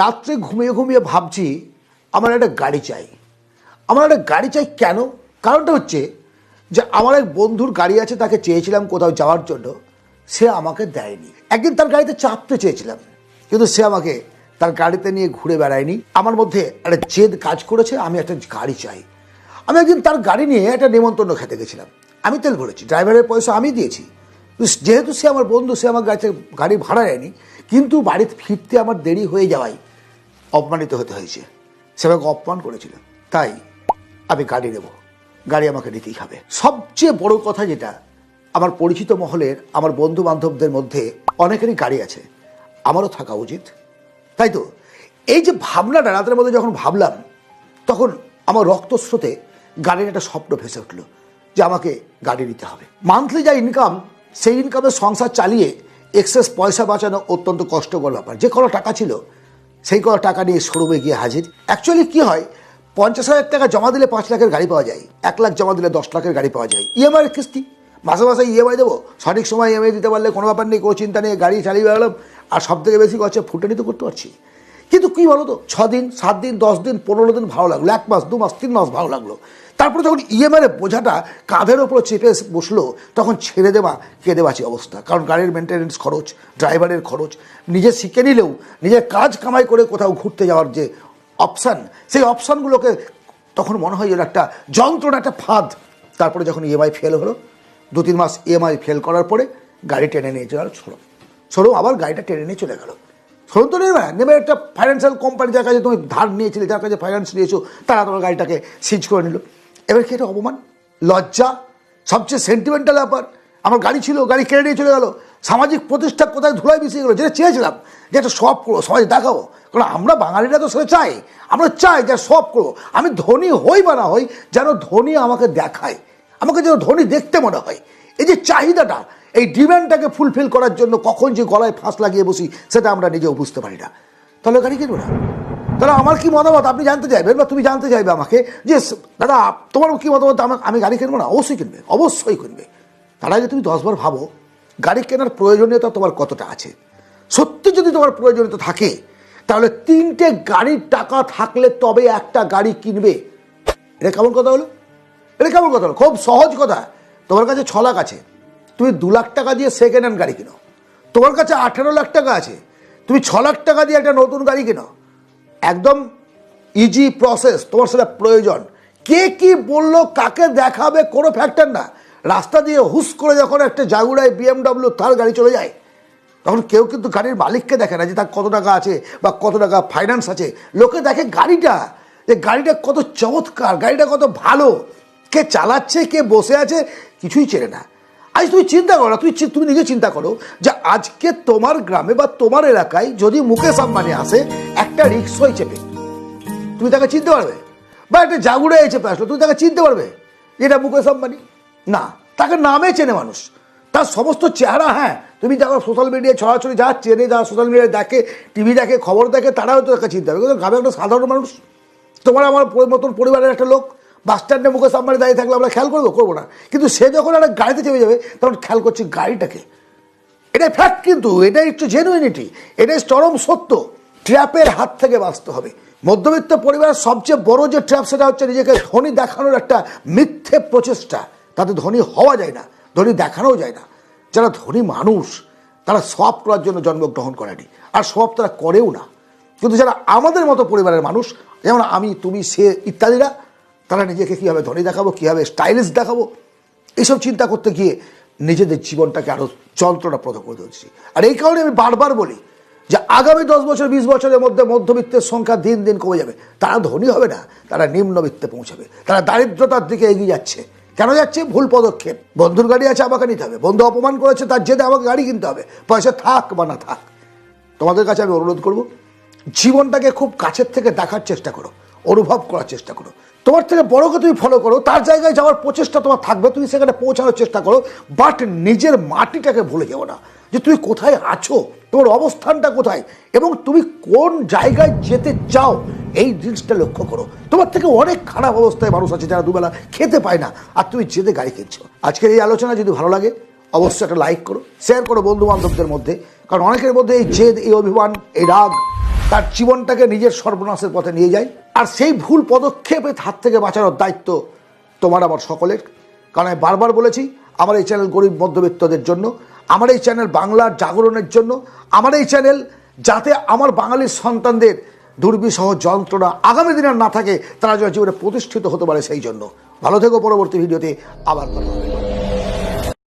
রাত্রে ঘুমিয়ে ঘুমিয়ে ভাবছি আমার একটা গাড়ি চাই। আমার একটা গাড়ি চাই কেন? কারণটা হচ্ছে যে আমার এক বন্ধুর গাড়ি আছে, তাকে চেয়েছিলাম কোথাও যাওয়ার জন্য, সে আমাকে দেয়নি। একদিন তার গাড়িতে চাপতে চেয়েছিলাম, কিন্তু সে আমাকে তার গাড়িতে নিয়ে ঘুরে বেড়ায়নি। আমার মধ্যে একটা জেদ কাজ করেছে, আমি একটা গাড়ি চাই। আমি একদিন তার গাড়ি নিয়ে একটা নেমন্তন্ন খেতে গেছিলাম। আমি তেল ভরেছি, ড্রাইভারের পয়সা আমি দিয়েছি। যেহেতু সে আমার বন্ধু, সে আমার গাড়ি ভাড়া নেয়নি, কিন্তু বাড়িতে ফিরতে আমার দেরি হয়ে যাওয়ায় অপমানিত হতে হয়েছে। সে আমাকে অপমান করেছিল, তাই আমি গাড়ি নেব, গাড়ি আমাকে নিতেই হবে। সবচেয়ে বড় কথা যেটা, আমার পরিচিত মহলের, আমার বন্ধু বান্ধবদের মধ্যে অনেকেরই গাড়ি আছে, আমারও থাকা উচিত, তাই তো? এই যে ভাবনাটা রাতের মধ্যে যখন ভাবলাম, তখন আমার রক্তস্রোতে গাড়ির একটা স্বপ্ন ভেসে উঠলো যে আমাকে গাড়ি নিতে হবে। মান্থলি যা ইনকাম, সেই ইনকামের সংসার চালিয়ে এক্সেস পয়সা বাঁচানো অত্যন্ত কষ্টকর ব্যাপার। যে কোনো টাকা ছিল, সেই কোনো টাকা নিয়ে শোরুমে গিয়ে হাজির। অ্যাকচুয়ালি কী হয়, 50,000 টাকা জমা দিলে 5 লাখের গাড়ি পাওয়া যায়, 1 লাখ জমা দিলে 10 লাখের গাড়ি পাওয়া যায়। ইএমআইয়ের কিস্তি, মাসে মাসে ইএমআই দেবো, সঠিক সময় ইএমআই দিতে পারলে কোনো ব্যাপার নেই, কোনো চিন্তা নেই, গাড়ি চালিয়ে বেড়ালাম। আর সব থেকে বেশি হচ্ছে ফুটানি তো করতে পারছি। কিন্তু কী বলো তো, 6 দিন, 7 দিন, 10 দিন, 15 দিন ভালো লাগলো, 1 মাস, 2 মাস, 3 মাস ভালো লাগলো। তারপরে যখন ইএমআইয়ের বোঝাটা কাঁধের ওপর চেপে বসলো, তখন ছেড়ে দেওয়া কেঁদে বাঁচি অবস্থা। কারণ গাড়ির মেনটেন্যান্স খরচ, ড্রাইভারের খরচ, নিজে শিখে নিলেও নিজের কাজ কামাই করে কোথাও ঘুরতে যাওয়ার যে অপশান, সেই অপশানগুলোকে তখন মনে হয় এর একটা যন্ত্রণা, একটা ফাঁদ। তারপরে যখন ইএমআই ফেল হলো, 2-3 মাস ইএমআই ফেল করার পরে গাড়ি টেনে নিয়ে চলে গেল শোরুম, আবার গাড়িটা টেনে নিয়ে চলে গেল। শোরুম তো নেবে, নেবে একটা ফাইন্যান্সিয়াল কোম্পানি, যার কাছে তুমি ধার নিয়েছিলে, যার কাছে ফাইন্যান্স নিয়েছো, তারা তোমার গাড়িটাকে সিজ করে নিল। এবার কি একটা অপমান, লজ্জা, সবচেয়ে সেন্টিমেন্টাল ব্যাপার। আমার গাড়ি ছিল, গাড়ি কেড়ে নিয়ে চলে গেল। সামাজিক প্রতিষ্ঠা কোথায় ধুলায় মিশিয়ে গেলো, যেটা চেয়েছিলাম যে একটা সব করো, সমাজে দেখাবো। কারণ আমরা বাঙালিরা তো সেটা চাই, আমরা চাই যে সব করো, আমি ধনী হই বা না হই, যেন ধনী আমাকে দেখায়, আমাকে যেন ধনী দেখতে মনে হয়। এই যে চাহিদাটা, এই ডিমান্ডটাকে ফুলফিল করার জন্য কখন যে গলায় ফাঁস লাগিয়ে বসি, সেটা আমরা নিজেও বুঝতে পারি না। তাহলে গাড়ি কিনবো না? তাহলে আমার কি মতামত আপনি জানতে চাইবেন, বা তুমি জানতে চাইবে আমাকে যে দাদা তোমার কি মতামত, আমি গাড়ি কিনবো না? অবশ্যই কিনবে, অবশ্যই কিনবে। তার আগে তুমি 10 বার ভাবো গাড়ি কেনার প্রয়োজনীয়তা তোমার কতটা আছে। সত্যি যদি তোমার প্রয়োজনীয়তা থাকে, তাহলে 3টে গাড়ির টাকা থাকলে তবে একটা গাড়ি কিনবে। এটা কেমন কথা হলো? এটা কেমন কথা হলো? খুব সহজ কথা। তোমার কাছে 6 লাখ আছে, তুমি 2 লাখ টাকা দিয়ে সেকেন্ড হ্যান্ড গাড়ি কিনো। তোমার কাছে 18 লাখ টাকা আছে, তুমি 6 লাখ টাকা দিয়ে একটা নতুন গাড়ি কিনো। একদম ইজি প্রসেস, তোমার সেটা প্রয়োজন। কে কি বললো, কাকে দেখাবে, কোনো ফ্যাক্টর না। রাস্তা দিয়ে হুস করে যখন একটা জাগুড়ায় BMW তার গাড়ি চলে যায়, তখন কেউ কিন্তু গাড়ির মালিককে দেখে না যে তার কত টাকা আছে বা কত টাকা ফাইন্যান্স আছে। লোকে দেখে গাড়িটা, যে গাড়িটা কত চমৎকার, গাড়িটা কত ভালো, কে চালাচ্ছে, কে বসে আছে, কিছুই চেনে না। আজ তুমি চিন্তা করো, তুমি নিজে চিন্তা করো যে আজকে তোমার গ্রামে বা তোমার এলাকায় যদি মুকেশ আম্বানি আসে একটা রিক্সায় চেপে, তুমি তাকে চিনতে পারবে? বা একটা জাগুড়ায় চেপে আসলো, তুমি তাকে চিনতে পারবে এটা মুকেশ আম্বানি? না, তাকে নামে চেনে মানুষ, তার সমস্ত চেহারা। হ্যাঁ, তুমি যারা সোশ্যাল মিডিয়ায় ছড়াছড়ি, যারা চেনে, যারা সোশ্যাল মিডিয়ায় দেখে, টিভি দেখে, খবর দেখে, তারা হয়তো তাকে চিনতে হবে। কিন্তু গ্রামে একটা সাধারণ মানুষ, তোমার আমার মতন পরিবারের একটা লোক, বাস স্ট্যান্ডে মুকেশ আম্বানি দাঁড়িয়ে থাকলে আমরা খেয়াল করবো না। কিন্তু সে যখন একটা গাড়িতে চেপে যাবে, তখন খেয়াল করছি গাড়িটাকে। এটাই ফ্যাক্ট, কিন্তু এটাই একটু জেনুইনিটি, এটাই চরম সত্য। ট্র্যাপের হাত থেকে বাঁচতে হবে। মধ্যবিত্ত পরিবারের সবচেয়ে বড় যে ট্র্যাপ, সেটা হচ্ছে নিজেকে ধনী দেখানোর একটা মিথ্যে প্রচেষ্টা। তাতে ধনী হওয়া যায় না, ধনী দেখানোও যায় না। যারা ধনী মানুষ, তারা সব করার জন্য জন্মগ্রহণ করেনি, আর সব তারা করেও না। কিন্তু যারা আমাদের মতো পরিবারের মানুষ, যেমন আমি, তুমি, সে ইত্যাদিরা, তারা নিজেকে কীভাবে ধনী দেখাবো, কীভাবে স্টাইলিশ দেখাবো, এইসব চিন্তা করতে গিয়ে নিজেদের জীবনটাকে আরও যন্ত্রণাপ্রদ করে দিচ্ছি। আর এই কারণে আমি বারবার বলি যে আগামী 10 বছর, 20 বছরের মধ্যে মধ্যবিত্তের সংখ্যা দিন দিন কমে যাবে। তারা ধনী হবে না, তারা নিম্নবিত্তে পৌঁছাবে, তারা দারিদ্রতার দিকে এগিয়ে যাচ্ছে। কেন যাচ্ছে? ভুল পদক্ষেপ। বন্ধুর গাড়ি আছে, আমাকে নিতে হবে। বন্ধু অপমান করেছে, তার জেদে আমাকে গাড়ি কিনতে হবে, পয়সা থাক বা না থাক। তোমাদের কাছে আমি অনুরোধ করব, জীবনটাকে খুব কাছের থেকে দেখার চেষ্টা করো, অনুভব করার চেষ্টা করো। তোমার থেকে বড়কে তুমি ফলো করো, তার জায়গায় যাওয়ার প্রচেষ্টা তোমার থাকবে, তুমি সেখানে পৌঁছানোর চেষ্টা করো। বাট নিজের মাটিটাকে ভুলে যাও না, যে তুমি কোথায় আছো, তোমার অবস্থানটা কোথায়, এবং তুমি কোন জায়গায় যেতে চাও, এই জিনিসটা লক্ষ্য করো। তোমার থেকে অনেক খারাপ অবস্থায় মানুষ আছে, যারা দুবেলা খেতে পায় না, আর তুমি যেতে গাড়ি কিনছো। আজকের এই আলোচনা যদি ভালো লাগে, অবশ্যই একটা লাইক করো, শেয়ার করো বন্ধু বান্ধবদের মধ্যে। কারণ অনেকের মধ্যে এই জেদ, এই অভিমান, এই রাগ, তার জীবনটাকে নিজের সর্বনাশের পথে নিয়ে যায়। আর সেই ভুল পদক্ষেপের হাত থেকে বাঁচানোর দায়িত্ব তোমার আমার সকলের। কারণ আমি বারবার বলেছি, আমার এই চ্যানেল গরিব মধ্যবিত্তদের জন্য, আমার এই চ্যানেল বাংলার জাগরণের জন্য, আমার এই চ্যানেল যাতে আমার বাঙালির সন্তানদের দুর্বিষহ যন্ত্রণা আগামী দিন আর না থাকে, তারা যেন জীবনে প্রতিষ্ঠিত হতে পারে, সেই জন্য। ভালো থেকো, পরবর্তী ভিডিওতে আবার কথা হবে।